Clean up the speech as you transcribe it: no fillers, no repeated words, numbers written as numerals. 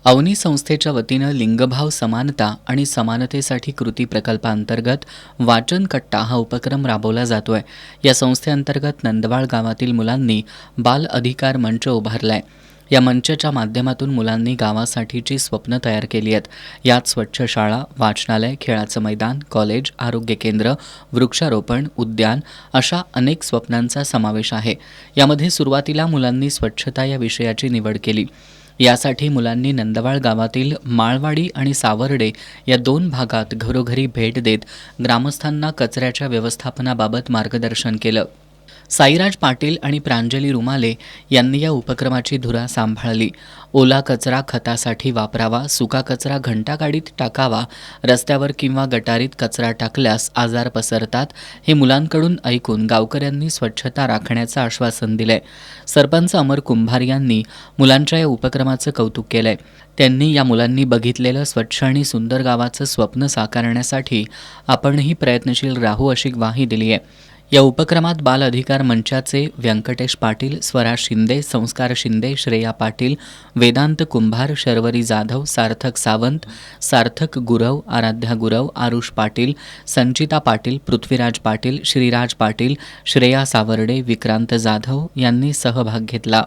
अवनी संस्थेच्या वतीनं लिंगभाव समानता आणि समानतेसाठी कृती प्रकल्पांतर्गत वाचन कट्टा हा उपक्रम राबवला जातोय। या संस्थेअंतर्गत नंदवाळ गावातील मुलांनी बाल अधिकार मंच उभारलाय। या मंचाच्या माध्यमातून मुलांनी गावासाठीची स्वप्न तयार केली आहेत। यात स्वच्छ शाळा, वाचनालय, खेळाचं मैदान, कॉलेज, आरोग्य केंद्र, वृक्षारोपण, उद्यान अशा अनेक स्वप्नांचा समावेश आहे। यामध्ये सुरुवातीला मुलांनी स्वच्छता या विषयाची निवड केली। यासाठी मुलांनी नंदवाळ गावातील माळवाडी आणि सावर्डे या 2 भागात घरोघरी भेट देत ग्रामस्थांना कचऱ्याच्या व्यवस्थापनाबाबत मार्गदर्शन केलं। साईराज पाटील आणि प्रांजली रुमाले यांनी या उपक्रमाची धुरा सांभाळली। ओला कचरा खतासाठी वापरावा, सुका कचरा घंटागाडीत टाकावा, रस्त्यावर किंवा गटारीत कचरा टाकल्यास आजार पसरतात हे मुलांकडून ऐकून गावकऱ्यांनी स्वच्छता राखण्याचं आश्वासन दिलंय। सरपंच अमर कुंभार यांनी मुलांच्या या उपक्रमाचं कौतुक केलंय। त्यांनी या मुलांनी बघितलेलं स्वच्छ आणि सुंदर गावाचं स्वप्न साकारण्यासाठी आपणही प्रयत्नशील राहू अशी ग्वाही दिली आहे। या उपक्रमात बाल अधिकार मंचाचे व्यंकटेश पाटील, स्वराज शिंदे, संस्कार शिंदे, श्रेया पाटील, वेदांत कुंभार, शर्वरी जाधव, सार्थक सावंत, सार्थक गुरव, आराध्या गुरव, आरुष पाटील, संचिता पाटील, पृथ्वीराज पाटील, श्रीराज पाटील, श्रेया सावर्डे, विक्रांत जाधव यांनी सहभाग घेतला।